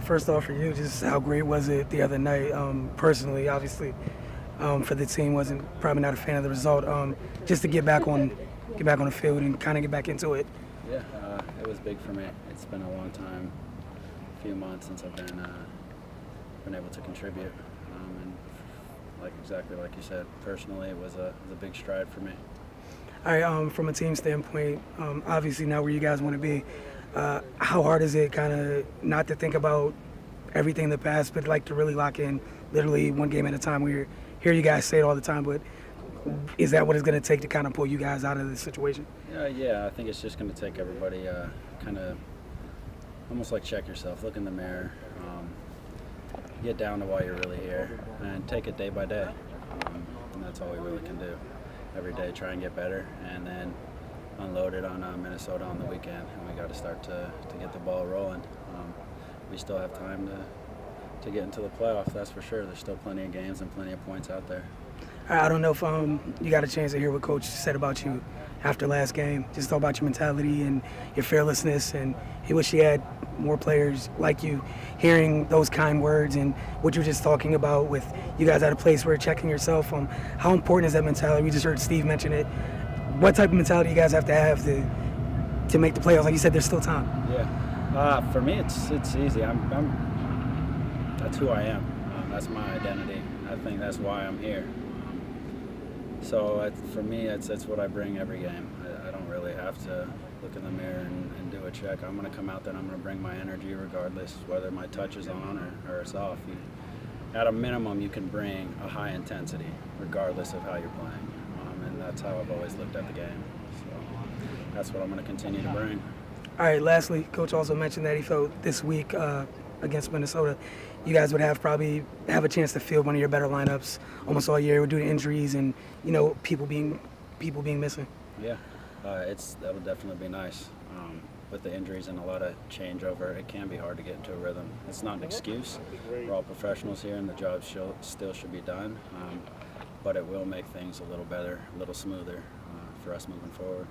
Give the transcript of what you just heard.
First off, for you, just how great was it the other night? Personally, obviously, for the team, wasn't probably not a fan of the result. Just to get back on the field and kind of get back into it. Yeah, it was big for me. It's been a long time, a few months since I've been able to contribute, and exactly like you said, personally, it was a big stride for me. All right, from a team standpoint, obviously now where you guys want to be, how hard is it kind of not to think about everything in the past, but like to really lock in literally one game at a time? We hear you guys say it all the time, but is that what it's going to take to kind of pull you guys out of this situation? Yeah, I think it's just going to take everybody kind of almost like check yourself, look in the mirror, get down to why you're really here, and take it day by day. And that's all we really can do. Every day try and get better, and then unload it on Minnesota on the weekend, and we got to start to get the ball rolling. We still have time to get into the playoffs, that's for sure. There's still plenty of games and plenty of points out there. I don't know if you got a chance to hear what Coach said about you after last game. Just talk about your mentality and your fearlessness, and he wish he had more players like you. Hearing those kind words and what you were just talking about with you guys at a place where you're checking yourself, how important is that mentality? We just heard Steve mention it. What type of mentality you guys have to make the playoffs? Like you said, there's still time. Yeah, for me it's easy. That's who I am. That's my identity. I think that's why I'm here. So for me, it's what I bring every game. I don't really have to look in the mirror and do a check. I'm going to come out there and I'm going to bring my energy regardless whether my touch is on or it's off. At a minimum, you can bring a high intensity regardless of how you're playing. And that's how I've always looked at the game. So that's what I'm going to continue to bring. All right, lastly, Coach also mentioned that he felt this week against Minnesota, you guys would probably have a chance to field one of your better lineups almost all year due to injuries and people being missing. Yeah, that'll definitely be nice. With the injuries and a lot of changeover, it can be hard to get into a rhythm. It's not an excuse. We're all professionals here, and the job still should be done. But it will make things a little better, a little smoother for us moving forward.